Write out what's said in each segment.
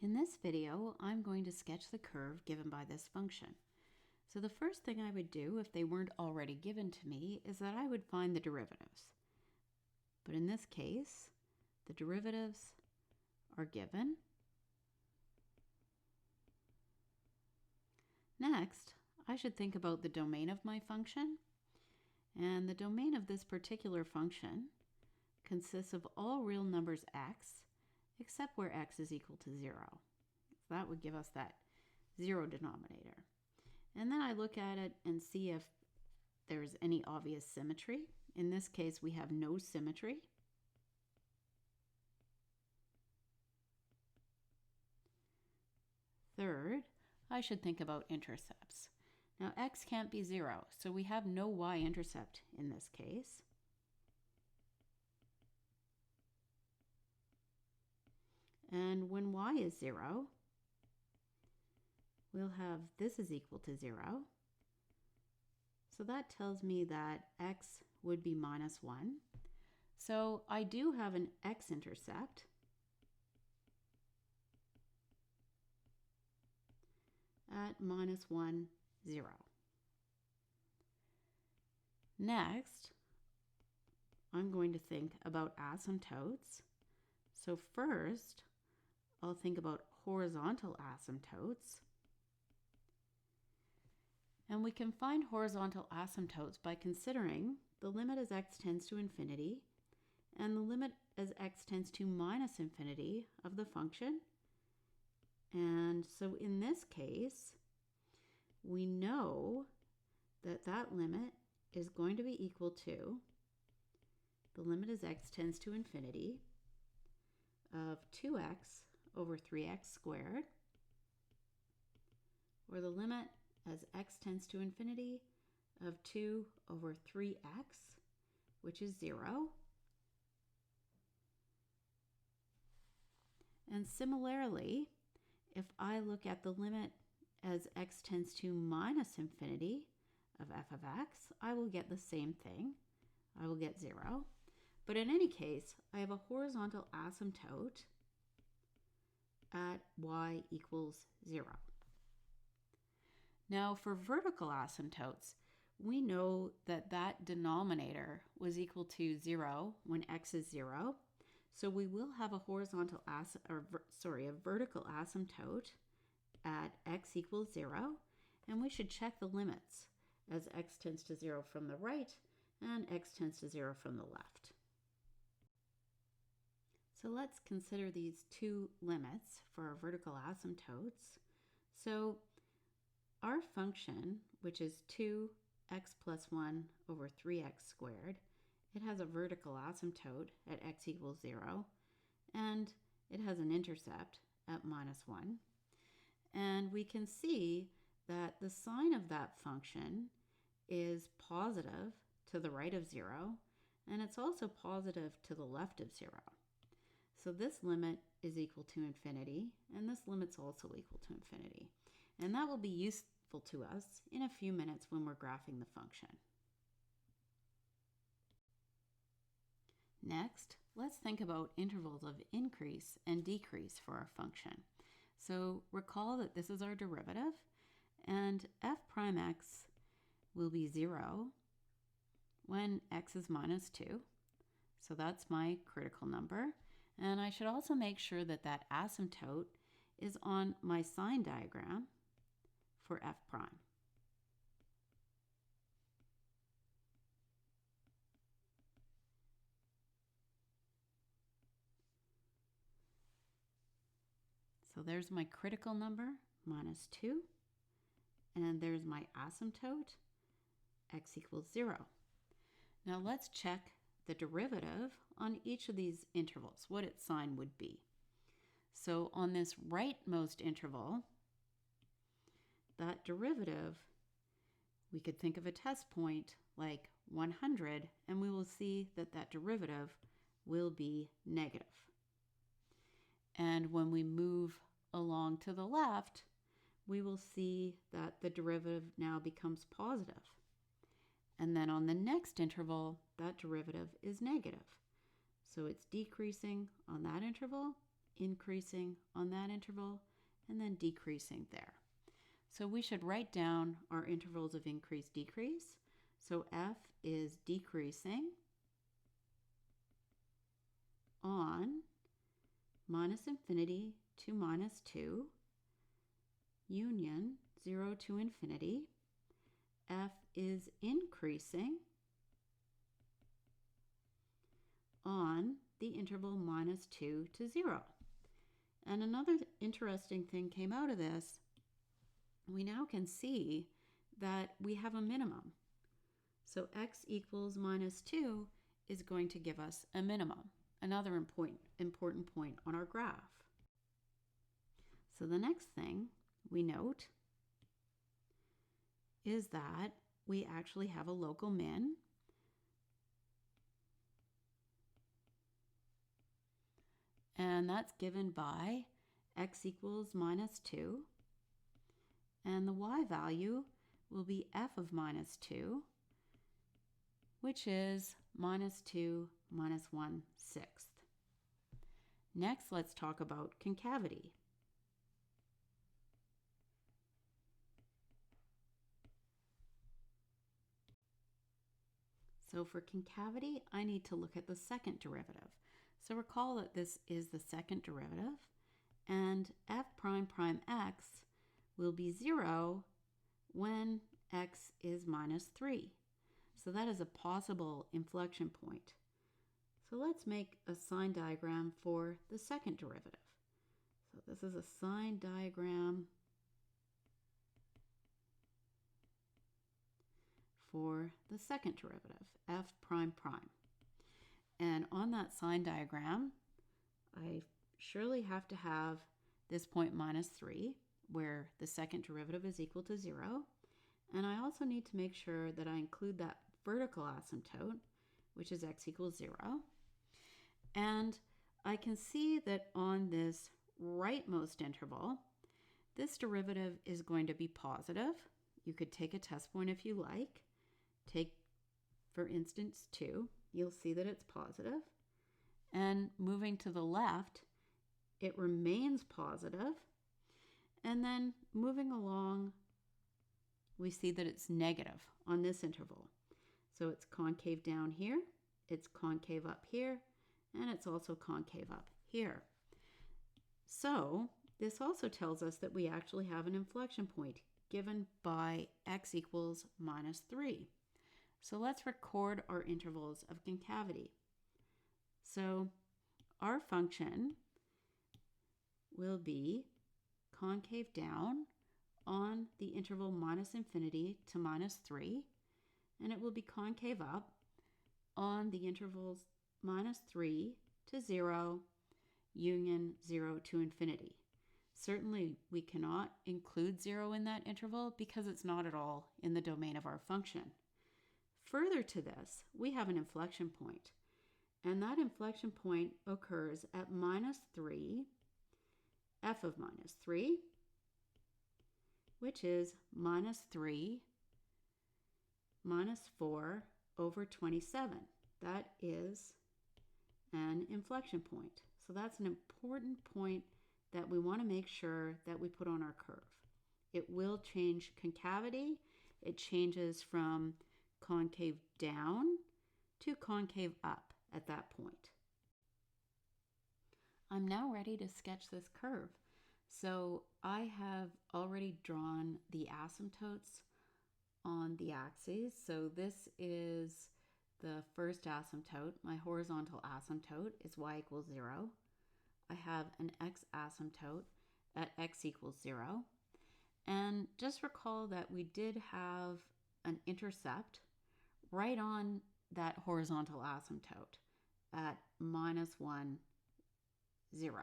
In this video, I'm going to sketch the curve given by this function. So the first thing I would do if they weren't already given to me is that I would find the derivatives. But in this case, the derivatives are given. Next, I should think about the domain of my function. And the domain of this particular function consists of all real numbers x, except where x is equal to 0. So that would give us that 0 denominator. And then I look at it and see if there's any obvious symmetry. In this case, we have no symmetry. Third, I should think about intercepts. Now, x can't be 0, so we have no y-intercept in this case. And when y is 0, we'll have this is equal to 0. So that tells me that x would be minus 1. So I do have an x-intercept. At minus 1, 0. Next, I'm going to think about asymptotes. So first, I'll think about horizontal asymptotes. And we can find horizontal asymptotes by considering the limit as x tends to infinity and the limit as x tends to minus infinity of the function. And so in this case, we know that that limit is going to be equal to the limit as x tends to infinity of 2x over 3x squared, or the limit as x tends to infinity of 2 over 3x, which is 0. And similarly, if I look at the limit as x tends to minus infinity of f of x, I will get the same thing. I will get 0. But in any case, I have a horizontal asymptote at y equals 0. Now for vertical asymptotes, we know that that denominator was equal to 0 when x is 0. So we will have a vertical asymptote at x equals 0, and we should check the limits as x tends to 0 from the right and x tends to 0 from the left. So let's consider these two limits for our vertical asymptotes. So our function, which is 2x plus 1 over 3x squared, it has a vertical asymptote at x equals 0, and it has an intercept at minus 1. And we can see that the sign of that function is positive to the right of 0, and it's also positive to the left of 0. So this limit is equal to infinity, and this limit's also equal to infinity. And that will be useful to us in a few minutes when we're graphing the function. Next, let's think about intervals of increase and decrease for our function. So recall that this is our derivative, and f prime x will be 0 when x is minus 2. So that's my critical number. And I should also make sure that that asymptote is on my sign diagram for f prime. So there's my critical number, minus 2, and there's my asymptote, x equals 0. Now let's check the derivative on each of these intervals, what its sign would be. So on this rightmost interval, that derivative, we could think of a test point like 100, and we will see that that derivative will be negative. And when we move along to the left, we will see that the derivative now becomes positive. And then on the next interval, that derivative is negative. So it's decreasing on that interval, increasing on that interval, and then decreasing there. So we should write down our intervals of increase, decrease. So f is decreasing on minus infinity to minus 2, union 0 to infinity. F is increasing on the interval minus 2 to 0. And another interesting thing came out of this. We now can see that we have a minimum. So x equals minus 2 is going to give us a minimum, another important point on our graph. So the next thing we note is that we actually have a local min. And that's given by x equals minus 2. And the y value will be f of minus 2, which is minus 2 minus 1/6. Next, let's talk about concavity. So for concavity, I need to look at the second derivative. So recall that this is the second derivative, and f prime prime x will be 0 when x is minus 3. So that is a possible inflection point. So let's make a sign diagram for the second derivative. So this is a sign diagram for the second derivative, f prime prime. And on that sign diagram, I surely have to have this point minus 3, where the second derivative is equal to 0. And I also need to make sure that I include that vertical asymptote, which is x equals 0. And I can see that on this rightmost interval, this derivative is going to be positive. You could take a test point if you like. Take, for instance, 2. You'll see that it's positive. And moving to the left, it remains positive. And then moving along, we see that it's negative on this interval. So it's concave down here, it's concave up here, and it's also concave up here. So this also tells us that we actually have an inflection point given by x equals minus 3. So let's record our intervals of concavity. So our function will be concave down on the interval minus infinity to minus 3, and it will be concave up on the intervals minus 3 to 0, union 0 to infinity. Certainly, we cannot include 0 in that interval because it's not at all in the domain of our function. Further to this, we have an inflection point, and that inflection point occurs at minus 3, f of minus 3, which is minus 3 minus 4 over 27. That is an inflection point. So that's an important point that we want to make sure that we put on our curve. It will change concavity. It changes from concave down to concave up at that point. I'm now ready to sketch this curve. So I have already drawn the asymptotes on the axes. So this is the first asymptote. My horizontal asymptote is y equals 0. I have an x asymptote at x equals 0. And just recall that we did have an intercept right on that horizontal asymptote at minus 1, 0.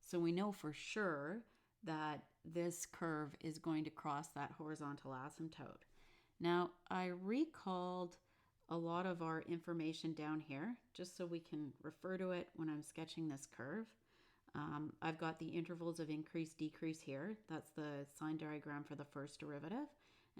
So we know for sure that this curve is going to cross that horizontal asymptote. Now, I recalled a lot of our information down here just so we can refer to it when I'm sketching this curve. I've got the intervals of increase, decrease here. That's the sign diagram for the first derivative.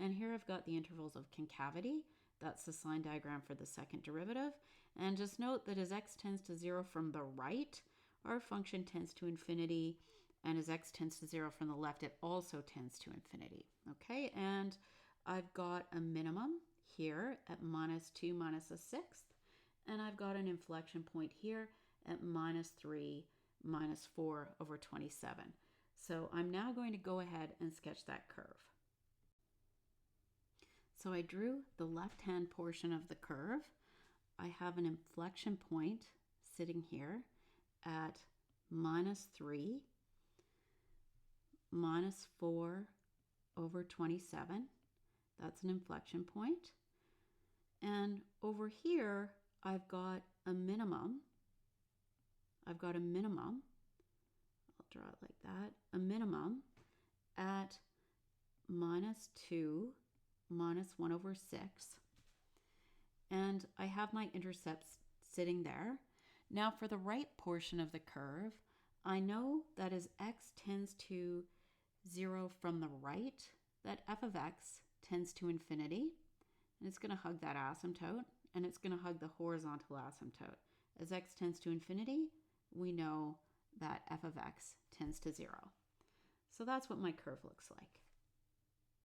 And here I've got the intervals of concavity. That's the sign diagram for the second derivative. And just note that as x tends to 0 from the right, our function tends to infinity, and as x tends to 0 from the left, it also tends to infinity. Okay, and I've got a minimum here at -2 minus a sixth, and I've got an inflection point here at -3 minus 4 over 27. So I'm now going to go ahead and sketch that curve. So I drew the left-hand portion of the curve. I have an inflection point sitting here at -3 minus 4 over 27. That's an inflection point. And over here, I've got a minimum. I'll draw it like that. A minimum at -2 minus 1 over 6. And I have my intercepts sitting there. Now for the right portion of the curve, I know that as x tends to 0 from the right, that f of x tends to infinity, and it's going to hug that asymptote, and it's going to hug the horizontal asymptote. As x tends to infinity, we know that f of x tends to 0. So that's what my curve looks like.